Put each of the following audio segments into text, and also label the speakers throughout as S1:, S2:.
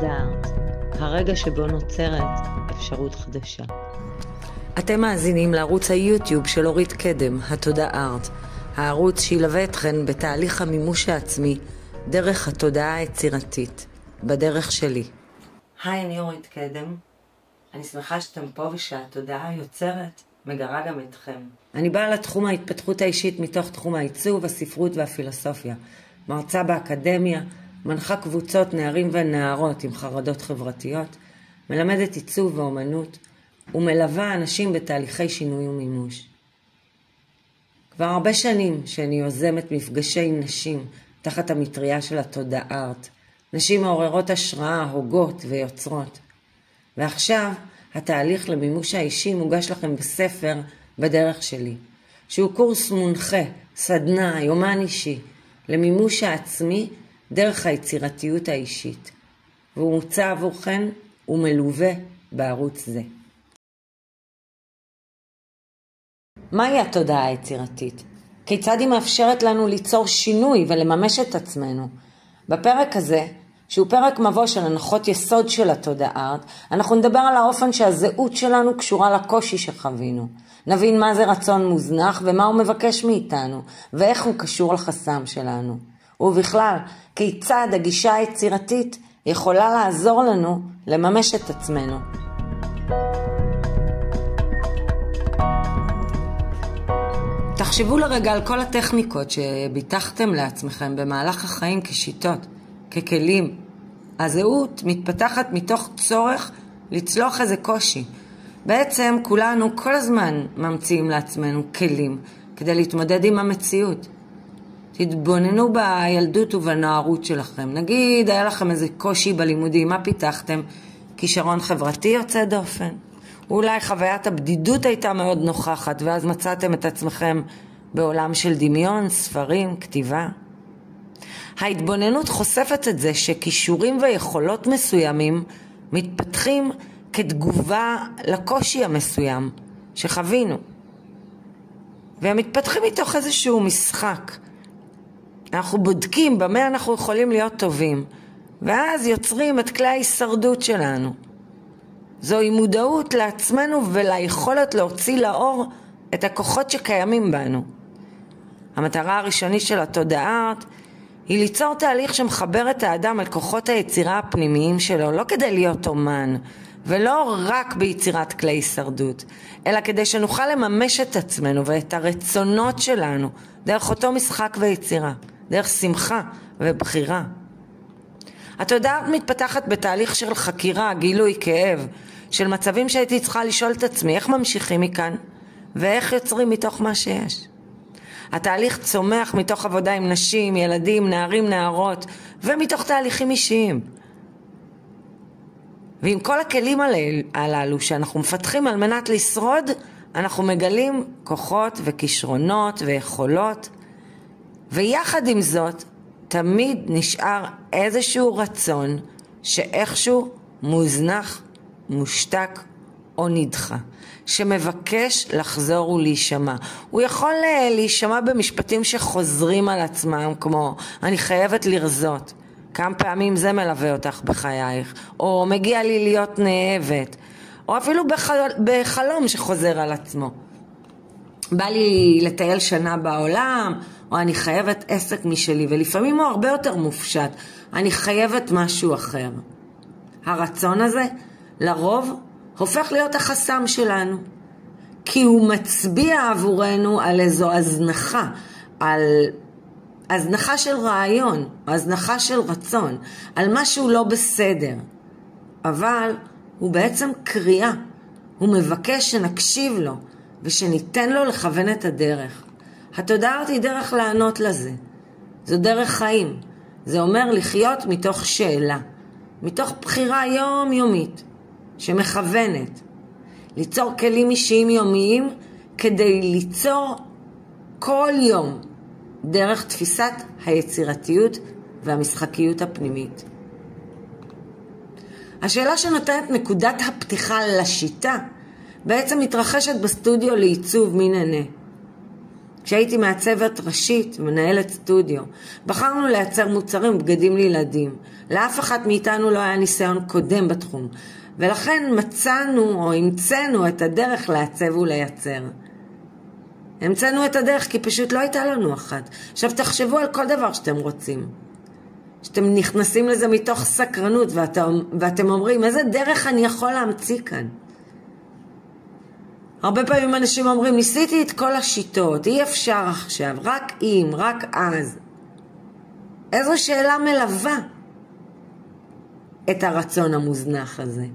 S1: תודעה ארט, הרגע שבו נוצרת אפשרות חדשה.
S2: אתם מאזינים לערוץ היוטיוב של אורית קדם, התודעה ארט, הערוץ שילווה אתכן בתהליך המימוש העצמי דרך התודעה היצירתית, בדרך שלי. היי, אני אורית קדם. אני שמחה שאתם פה ושהתודעה היוצרת מגרה גם אתכם. אני באה לתחום ההתפתחות האישית מתוך תחום העיצוב, הספרות והפילוסופיה. מרצה באקדמיה, מנחה קבוצות נערים ונערות עם חרדות חברתיות, מלמדת עיצוב ואומנות, ומלווה אנשים בתהליכי שינוי ומימוש. כבר הרבה שנים שאני יוזמת מפגשי נשים תחת המטריה של התודעה ארט. נשים מעוררות השראה, הוגות ויוצרות. ועכשיו התהליך למימוש האישי מוגש לכם בספר בדרך שלי, שהוא קורס מונחה, סדנה, יומן אישי, למימוש העצמי דרך היצירתיות האישית. והוא מוצע עבורכן ומלווה בערוץ זה. מהי התודעה היצירתית? כיצד היא מאפשרת לנו ליצור שינוי ולממש את עצמנו? בפרק הזה, שהוא פרק מבוא של הנחות יסוד של התודעה ארט, אנחנו נדבר על האופן שהזהות שלנו קשורה לקושי שחווינו. נבין מה זה רצון מוזנח ומה הוא מבקש מאיתנו, ואיך הוא קשור לחסם שלנו. ובכלל, כיצד הגישה היצירתית יכולה לעזור לנו לממש את עצמנו. תחשבו לרגע על כל הטכניקות שביטחתם לעצמכם במהלך החיים כשיטות, ככלים. הזהות מתפתחת מתוך צורך לצלוח איזה קושי. בעצם כולנו כל הזמן ממציאים לעצמנו כלים כדי להתמודד עם המציאות. תתבוננו בילדות ובנערות שלכם. נגיד היה לכם איזה קושי בלימודים, מה פיתחתם? כישרון חברתי יוצא דופן. אולי חוויית הבדידות הייתה מאוד נוכחת, ואז מצאתם את עצמכם בעולם של דמיון, ספרים, כתיבה. ההתבוננות חושפת את זה שכישורים ויכולות מסוימים מתפתחים כתגובה לקושי המסוים שחווינו. והם מתפתחים מתוך איזשהו משחק. אנחנו בודקים במה אנחנו יכולים להיות טובים, ואז יוצרים את כלי ההישרדות שלנו. זוהי מודעות לעצמנו וליכולת להוציא לאור את הכוחות שקיימים בנו. המטרה הראשונית של התודעה ארט היא ליצור תהליך שמחבר את האדם אל כוחות היצירה הפנימיים שלו, לא כדי להיות אומן, ולא רק ביצירת כלי הישרדות, אלא כדי שנוכל לממש את עצמנו ואת הרצונות שלנו דרך אותו משחק ויצירה, דרך שמחה ובחירה. התודעה מתפתחת בתהליך של חקירה, גילוי, כאב, של מצבים שהייתי צריכה לשאול את עצמי, איך ממשיכים מכאן ואיך יוצרים מתוך מה שיש. התהליך צומח מתוך עבודה עם נשים, ילדים, נערים, נערות, ומתוך תהליכים אישיים. ועם כל הכלים הללו שאנחנו מפתחים על מנת לשרוד, אנחנו מגלים כוחות וכישרונות ויכולות, ויחד עם זאת, תמיד נשאר איזשהו רצון שאיכשהו מוזנח, מושתק או נדחה, שמבקש לחזור ולהישמע. הוא יכול להישמע במשפטים שחוזרים על עצמם, כמו אני חייבת לרזות. כמה פעמים זה מלווה אותך בחייך, או מגיע לי להיות נאהבת, או אפילו בחלום שחוזר על עצמו. בא לי לטייל שנה בעולם, או אני חייבת עסק משלי, ולפעמים הוא הרבה יותר מופשט, אני חייבת משהו אחר. הרצון הזה לרוב הופך להיות החסם שלנו, כי הוא מצביע עבורנו על איזו הזנחה, על הזנחה של רעיון, הזנחה של רצון, על משהו לא בסדר. אבל הוא בעצם קריאה, הוא מבקש שנקשיב לו, ושניתן לו לכוון את הדרך. התודעה היא דרך לענות לזה. זו דרך חיים. זה אומר לחיות מתוך שאלה, מתוך בחירה יומיומית, שמכוונת. ליצור כלים אישיים יומיים, כדי ליצור כל יום, דרך תפיסת היצירתיות והמשחקיות הפנימית. השאלה שנותנת נקודת הפתיחה לשיטה, בעצם מתרחשת בסטודיו לעיצוב מין ענה. כשהייתי מעצבת ראשית, מנהלת סטודיו, בחרנו לייצר מוצרים ובגדים לילדים. לאף אחד מאיתנו לא היה ניסיון קודם בתחום, ולכן מצאנו או המצאנו את הדרך לעצב ולייצר. המצאנו את הדרך כי פשוט לא הייתה לנו אחת. עכשיו תחשבו על כל דבר שאתם רוצים. שאתם נכנסים לזה מתוך סקרנות ואתם אומרים, איזה דרך אני יכול להמציא כאן? הרבה פעמים אנשים אומרים, ניסיתי את כל השיטות, אי אפשר עכשיו, רק אם, רק אז. איזו שאלה מלווה את הרצון המוזנח הזה.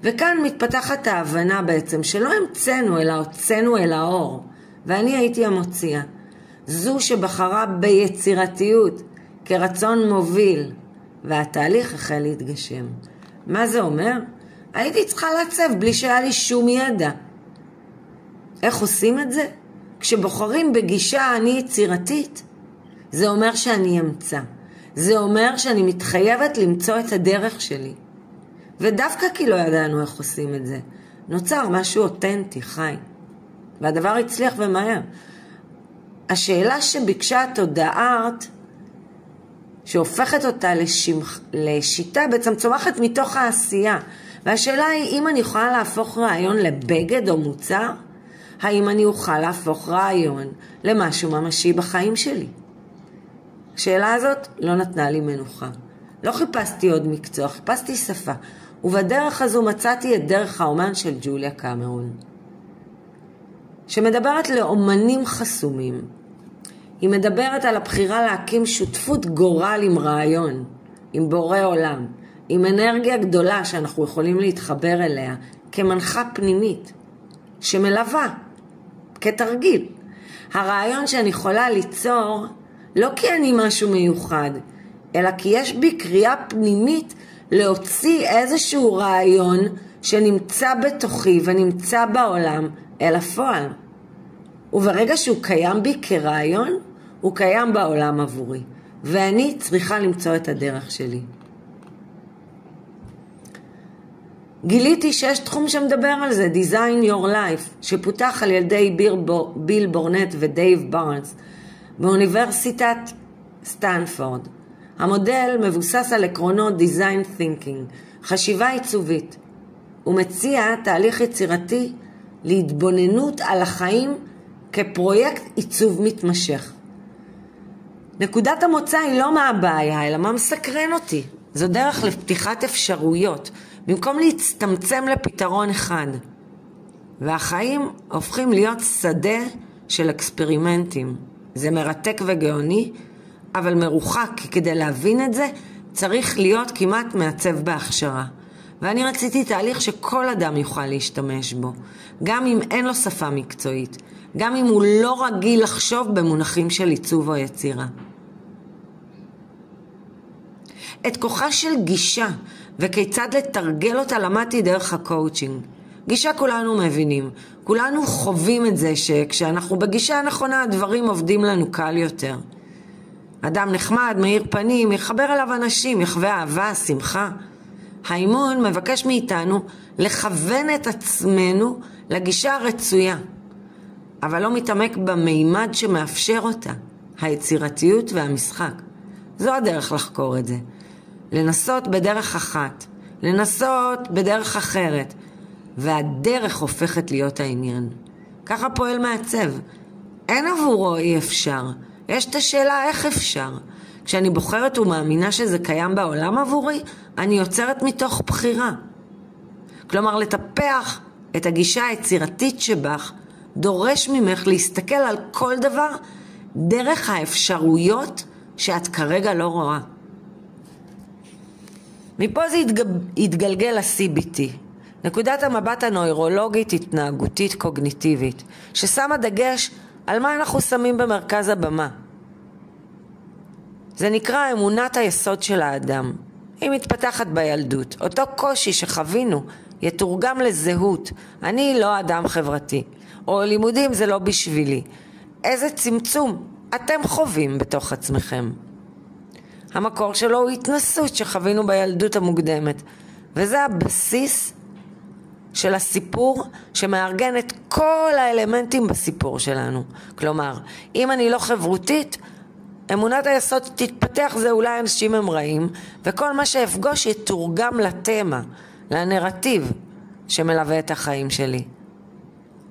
S2: וכאן מתפתחת ההבנה בעצם שלא המצאנו אלא הוצאנו אל האור. ואני הייתי המוציאה. זו שבחרה ביצירתיות כרצון מוביל, והתהליך החל להתגשם. מה זה אומר? הייתי צריכה לעצב בלי שהיה לי שום ידע. איך עושים את זה? כשבוחרים בגישה אני יצירתית, זה אומר שאני אמצא. זה אומר שאני מתחייבת למצוא את הדרך שלי. ודווקא כי לא ידענו איך עושים את זה, נוצר משהו אותנטי, חי. והדבר הצליח ומהר. השאלה שביקשה התודעה, שהופכת אותה לשיטה, בעצם צומחת מתוך העשייה. והשאלה היא, אם אני יכולה להפוך רעיון לבגד או מוצר, האם אני אוכל להפוך רעיון למשהו ממשי בחיים שלי? השאלה הזאת לא נתנה לי מנוחה. לא חיפשתי עוד מקצוע, חיפשתי שפה. ובדרך הזו מצאתי את דרך האומן של ג'וליה קמרון, שמדברת לאומנים חסומים. היא מדברת על הבחירה להקים שותפות גורל עם רעיון, עם בורא עולם, עם אנרגיה גדולה שאנחנו יכולים להתחבר אליה כמנחה פנימית, שמלווה כתרגיל. הרעיון שאני יכולה ליצור לא כי אני משהו מיוחד, אלא כי יש בי קריאה פנימית להוציא איזשהו רעיון שנמצא בתוכי ונמצא בעולם אל הפועל. וברגע שהוא קיים בי כרעיון, הוא קיים בעולם עבורי. ואני צריכה למצוא את הדרך שלי. גיליתי שיש תחום שמדבר על זה, Design Your Life, שפותח על ידי ביל בורנט ודייב בארנס באוניברסיטת סטנפורד. המודל מבוסס על עקרונות Design Thinking, חשיבה עיצובית. הוא מציע תהליך יצירתי להתבוננות על החיים כפרויקט עיצוב מתמשך. נקודת המוצא היא לא מה הבעיה, אלא מה מסקרן אותי. זו דרך לפתיחת אפשרויות, במקום להצטמצם לפתרון אחד. והחיים הופכים להיות שדה של אקספרימנטים. זה מרתק וגאוני, אבל מרוחק, כי כדי להבין את זה צריך להיות כמעט מעצב בהכשרה. ואני רציתי תהליך שכל אדם יוכל להשתמש בו, גם אם אין לו שפה מקצועית, גם אם הוא לא רגיל לחשוב במונחים של עיצוב או יצירה. את כוחה של גישה וכיצד לתרגל אותה למדתי דרך הקואוצ'ינג. גישה כולנו מבינים, כולנו חווים את זה שכשאנחנו בגישה הנכונה הדברים עובדים לנו קל יותר. אדם נחמד, מאיר פנים, יחבר אליו אנשים, יחווה אהבה, שמחה. האימון מבקש מאיתנו לכוון את עצמנו לגישה הרצויה, אבל לא מתעמק במימד שמאפשר אותה, היצירתיות והמשחק. זו הדרך לחקור את זה. לנסות בדרך אחת, לנסות בדרך אחרת, והדרך הופכת להיות העניין. ככה פועל מעצב. אין עבורו אי אפשר. יש את השאלה איך אפשר. כשאני בוחרת ומאמינה שזה קיים בעולם עבורי, אני יוצרת מתוך בחירה. כלומר, לטפח את הגישה היצירתית שבך, דורש ממך להסתכל על כל דבר דרך האפשרויות שאת כרגע לא רואה. מפה זה יתגלגל ל-CBT, נקודת המבט הנוירולוגית התנהגותית קוגניטיבית, ששמה דגש על מה אנחנו שמים במרכז הבמה. זה נקרא אמונת היסוד של האדם. היא מתפתחת בילדות. אותו קושי שחווינו יתורגם לזהות. אני לא אדם חברתי. או לימודים זה לא בשבילי. איזה צמצום אתם חווים בתוך עצמכם. המקור שלו הוא התנסות שחווינו בילדות המוקדמת. וזה הבסיס של הסיפור שמארגן את כל האלמנטים בסיפור שלנו. כלומר, אם אני לא חברותית, אמונת היסוד תתפתח, זה אולי אנשים הם רעים, וכל מה שאפגוש יתורגם לתמה, לנרטיב שמלווה את החיים שלי.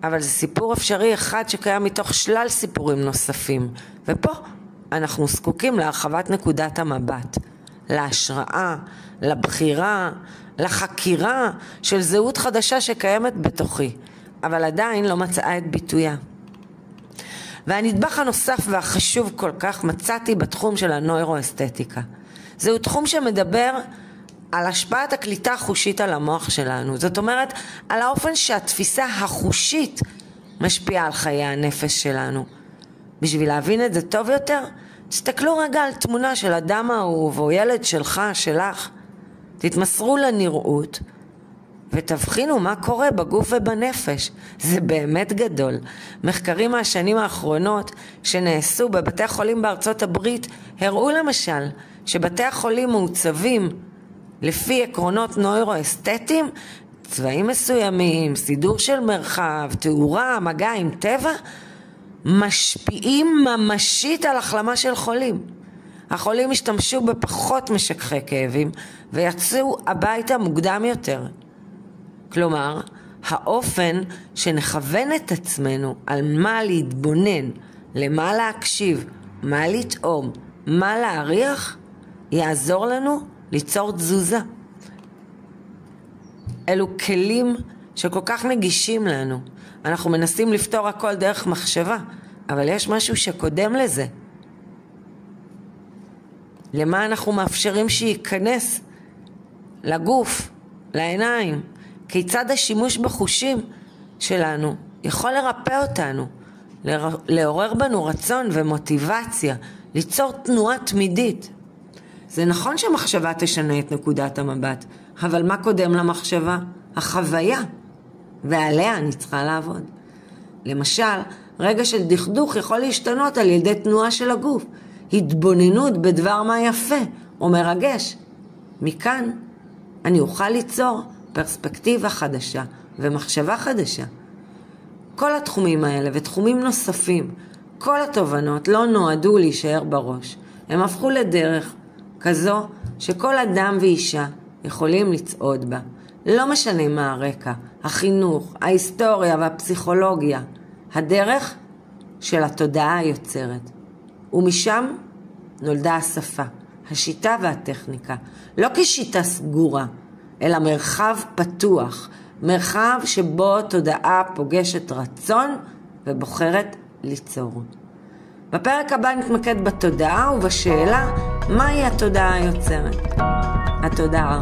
S2: אבל זה סיפור אפשרי אחד שקיים מתוך שלל סיפורים נוספים, ופה אנחנו זקוקים להרחבת נקודת המבט, להשראה, לבחירה, לחקירה של זהות חדשה שקיימת בתוכי, אבל עדיין לא מצאה את ביטויה. והנדבך הנוסף והחשוב כל כך מצאתי בתחום של הנוירואסתטיקה. זהו תחום שמדבר על השפעת הקליטה החושית על המוח שלנו. זאת אומרת, על האופן שהתפיסה החושית משפיעה על חיי הנפש שלנו. בשביל להבין את זה טוב יותר, תסתכלו רגע על תמונה של אדם אהוב או ילד שלך, שלך. תתמסרו לנראות ותבחינו מה קורה בגוף ובנפש. זה באמת גדול. מחקרים מהשנים האחרונות שנעשו בבתי החולים בארצות הברית הראו למשל שבתי החולים מעוצבים לפי עקרונות נוירואסתטיים, צבעים מסוימים, סידור של מרחב, תאורה, מגע עם טבע, משפיעים ממשית על החלמה של חולים. החולים השתמשו בפחות משככי כאבים ויצאו הביתה מוקדם יותר. כלומר, האופן שנכוון את עצמנו על מה להתבונן, למה להקשיב, מה לטעום, מה להריח, יעזור לנו ליצור תזוזה. אלו כלים שכל כך נגישים לנו. אנחנו מנסים לפתור הכל דרך מחשבה, אבל יש משהו שקודם לזה. למה אנחנו מאפשרים שייכנס לגוף, לעיניים? כיצד השימוש בחושים שלנו יכול לרפא אותנו, לעורר בנו רצון ומוטיבציה, ליצור תנועה תמידית. זה נכון שמחשבה תשנה את נקודת המבט, אבל מה קודם למחשבה? החוויה, ועליה אני צריכה לעבוד. למשל, רגע של דכדוך יכול להשתנות על ידי תנועה של הגוף, התבוננות בדבר מה יפה או מרגש. מכאן אני אוכל ליצור פרספקטיבה חדשה ומחשבה חדשה. כל התחומים האלה ותחומים נוספים, כל התובנות לא נועדו להישאר בראש. הם הפכו לדרך כזו שכל אדם ואישה יכולים לצעוד בה. לא משנה מה הרקע, החינוך, ההיסטוריה והפסיכולוגיה. הדרך של התודעה היוצרת. ומשם נולדה השפה, השיטה והטכניקה. לא כשיטה סגורה, אלא מרחב פתוח. מרחב שבו תודעה פוגשת רצון ובוחרת ליצור. בפרק הבא נתמקד בתודעה ובשאלה מהי התודעה היוצרת. התודעה.